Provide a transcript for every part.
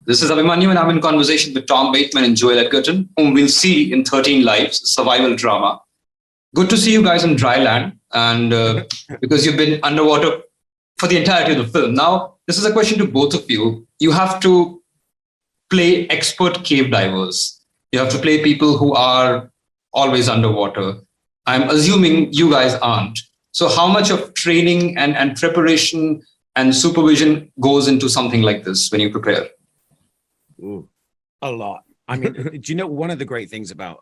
This is Abhimanyu, and I'm in conversation with Tom Bateman and Joel Edgerton, whom we'll see in 13 Lives, survival drama. Good to see you guys on dry land, and because you've been underwater for the entirety of the film. Now, this is a question to both of you. You have to play expert cave divers. You have to play people who are always underwater. I'm assuming you guys aren't. So how much of training and preparation and supervision goes into something like this when you prepare? Ooh, a lot. I mean, do you know one of the great things about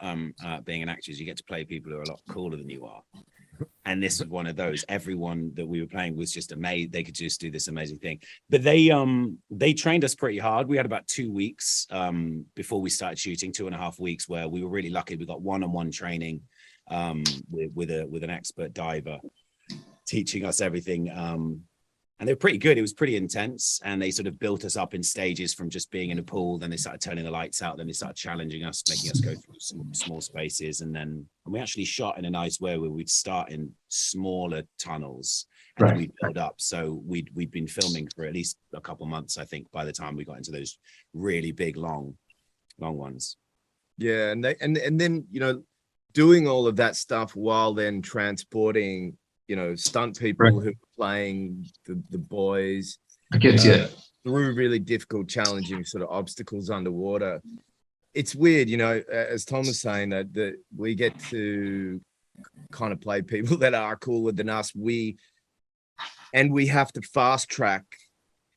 being an actor is you get to play people who are a lot cooler than you are. And this is one of those. Everyone that we were playing was just amazed. They could just do this amazing thing. But they trained us pretty hard. We had about 2 weeks before we started shooting, 2.5 weeks, where we were really lucky. We got one-on-one training with an expert diver teaching us everything. And they were pretty good. It was pretty intense. And they sort of built us up in stages from just being in a pool. Then they started turning the lights out. Then they started challenging us, making us go through some small spaces. And we actually shot in a nice way where we'd start in smaller tunnels and then we'd build up. So we'd been filming for at least a couple months, I think, by the time we got into those really big, long ones. Yeah. And then, doing all of that stuff while then transporting stunt people who are playing the boys through really difficult, challenging sort of obstacles underwater. It's weird, as Tom was saying, that we get to kind of play people that are cooler than us. We have to fast track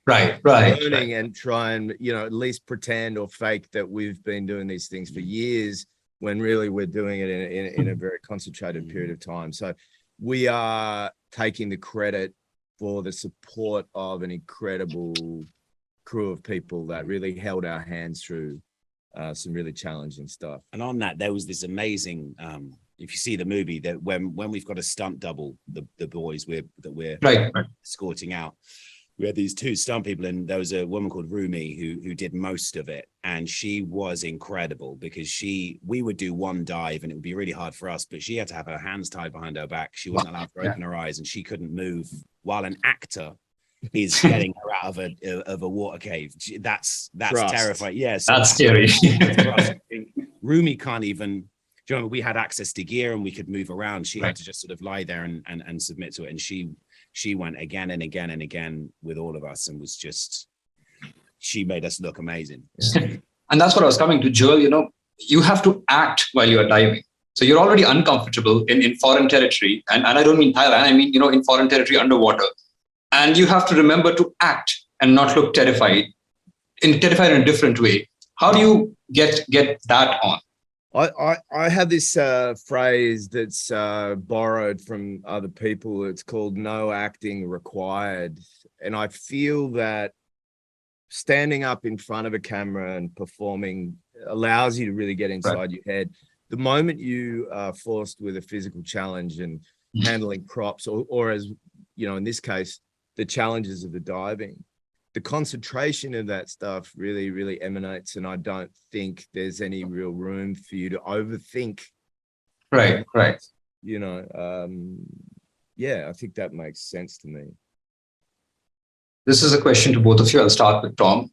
learning and try and, at least pretend or fake that we've been doing these things for years when really we're doing it in a very concentrated period of time. So we are taking the credit for the support of an incredible crew of people that really held our hands through some really challenging stuff. And on that, there was this amazing, if you see the movie, that when we've got a stunt double, the boys that we're escorting out, we had these 2 stunt people, and there was a woman called Rumi who did most of it. And she was incredible because we would do one dive and it would be really hard for us, but she had to have her hands tied behind her back. She wasn't allowed to open her eyes and she couldn't move while an actor is getting her out of a water cave. That's terrifying. Yeah. So that's scary. Rumi can't even, do you remember we had access to gear and we could move around. She had to just sort of lie there and submit to it. And she went again and again and again with all of us and she made us look amazing. Yeah. And that's what I was coming to, Joel. You have to act while you're diving. So you're already uncomfortable in foreign territory. And I don't mean Thailand, I mean, in foreign territory underwater. And you have to remember to act and not look terrified in a different way. How do you get that on? I have this phrase that's borrowed from other people. It's called no acting required. And I feel that standing up in front of a camera and performing allows you to really get inside your head. The moment you are forced with a physical challenge and handling props, or as in this case, the challenges of the diving, the concentration of that stuff really, really emanates. And I don't think there's any real room for you to overthink. Right. I think that makes sense to me. This is a question to both of you. I'll start with Tom.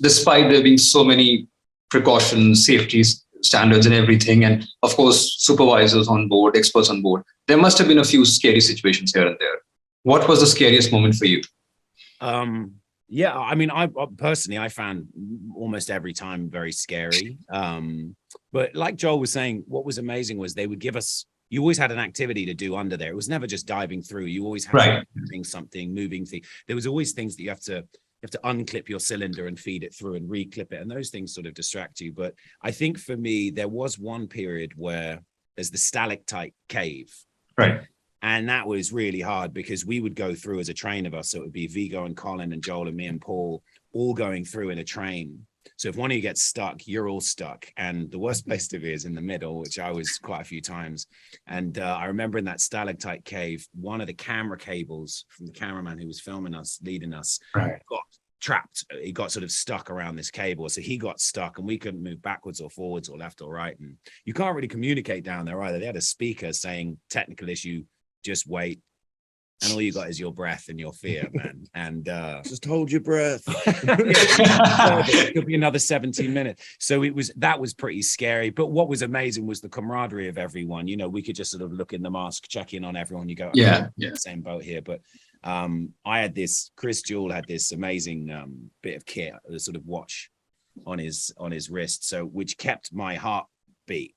Despite there being so many precautions, safety standards and everything, and of course, supervisors on board, experts on board, there must have been a few scary situations here and there. What was the scariest moment for you? Yeah, I mean, I personally, I found almost every time very scary. But like Joel was saying, what was amazing was they would give us, you always had an activity to do under there. It was never just diving through. You always had something, moving thing. There was always things that you have to unclip your cylinder and feed it through and reclip it. And those things sort of distract you. But I think for me, there was one period where there's the stalactite cave. Right. And that was really hard because we would go through as a train of us. So it would be Vigo and Colin and Joel and me and Paul all going through in a train. So if one of you gets stuck, you're all stuck. And the worst place to be is in the middle, which I was quite a few times. And I remember in that stalactite cave, one of the camera cables from the cameraman who was filming us, leading us, got trapped. He got sort of stuck around this cable. So he got stuck and we couldn't move backwards or forwards or left or right. And you can't really communicate down there either. They had a speaker saying technical issue, just wait, and all you got is your breath and your fear, man. And Just hold your breath. it could be another 17 minutes. So that was pretty scary. But what was amazing was the camaraderie of everyone. You know, we could just sort of look in the mask, check in on everyone. You go, okay, Yeah. same boat here. But Chris Jewell had this amazing bit of kit, the sort of watch on his wrist, so which kept my heartbeat.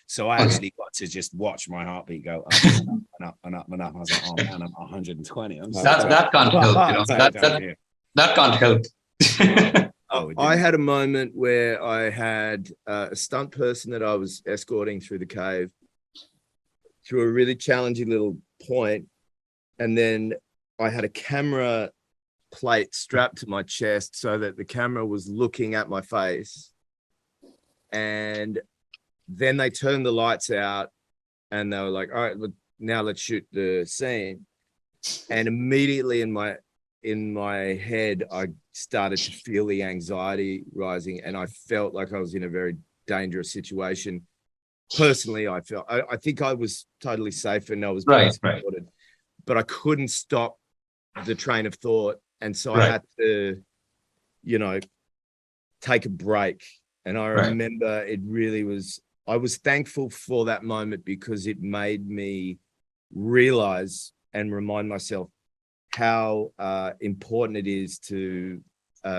So I actually got to just watch my heartbeat go up and up and up and up and up. I was like, oh man, I'm 120. That can't help, you know. That can't help. I had a moment where I had a stunt person that I was escorting through the cave through a really challenging little point, and then I had a camera plate strapped to my chest so that the camera was looking at my face, and then they turned the lights out and they were like, all right, now let's shoot the scene. And immediately in my head, I started to feel the anxiety rising, and I felt like I was in a very dangerous situation. Personally, I think I was totally safe and I was being supported, but I couldn't stop the train of thought. And so I had to, you know, take a break. And I remember it really was, I was thankful for that moment because it made me realize and remind myself how important it is to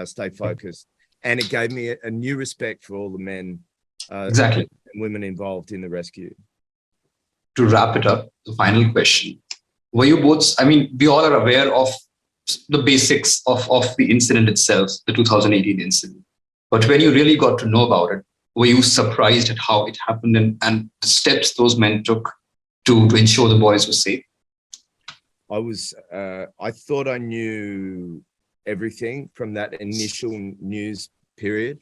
stay focused. And it gave me a new respect for all the men and women involved in the rescue. To wrap it up, the final question. Were you both, I mean, we all are aware of the basics of the incident itself, the 2018 incident. But when you really got to know about it, were you surprised at how it happened and the steps those men took to ensure the boys were safe? I thought I knew everything from that initial news period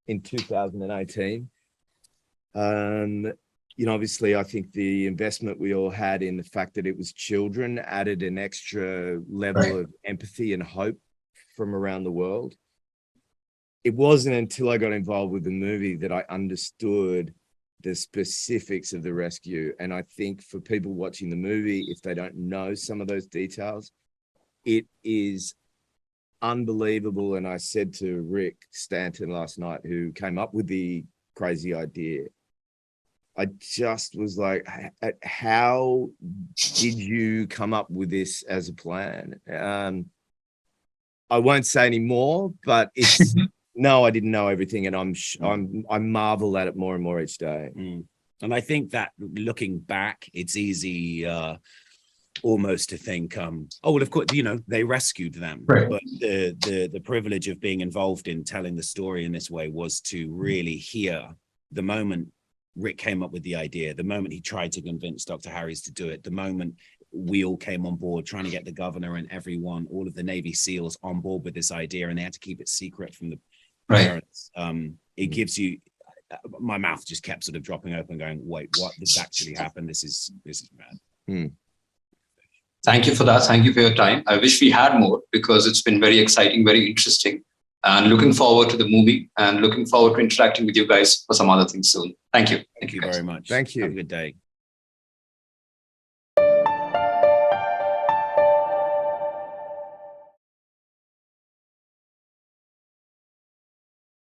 in 2018. You know, obviously, I think the investment we all had in the fact that it was children added an extra level of empathy and hope from around the world. It wasn't until I got involved with the movie that I understood the specifics of the rescue. And I think for people watching the movie, if they don't know some of those details, it is unbelievable. And I said to Rick Stanton last night, who came up with the crazy idea, I just was like, how did you come up with this as a plan? I won't say any more, but it's no, I didn't know everything, and I marvel at it more and more each day. And I think that looking back, it's easy almost to think, oh well, of course, you know, they rescued them, but the privilege of being involved in telling the story in this way was to really hear the moment Rick came up with the idea, the moment he tried to convince Dr. Harries to do it, the moment we all came on board trying to get the governor and everyone, all of the Navy SEALs on board with this idea, and they had to keep it secret from the parents. It gives you, my mouth just kept sort of dropping open going, wait, what? This actually happened? This is mad. Thank you for that. Thank you for your time. I wish we had more because it's been very exciting, very interesting. And looking forward to the movie and looking forward to interacting with you guys for some other things soon. Thank you. Thank you very much. Thank you. Have a good day.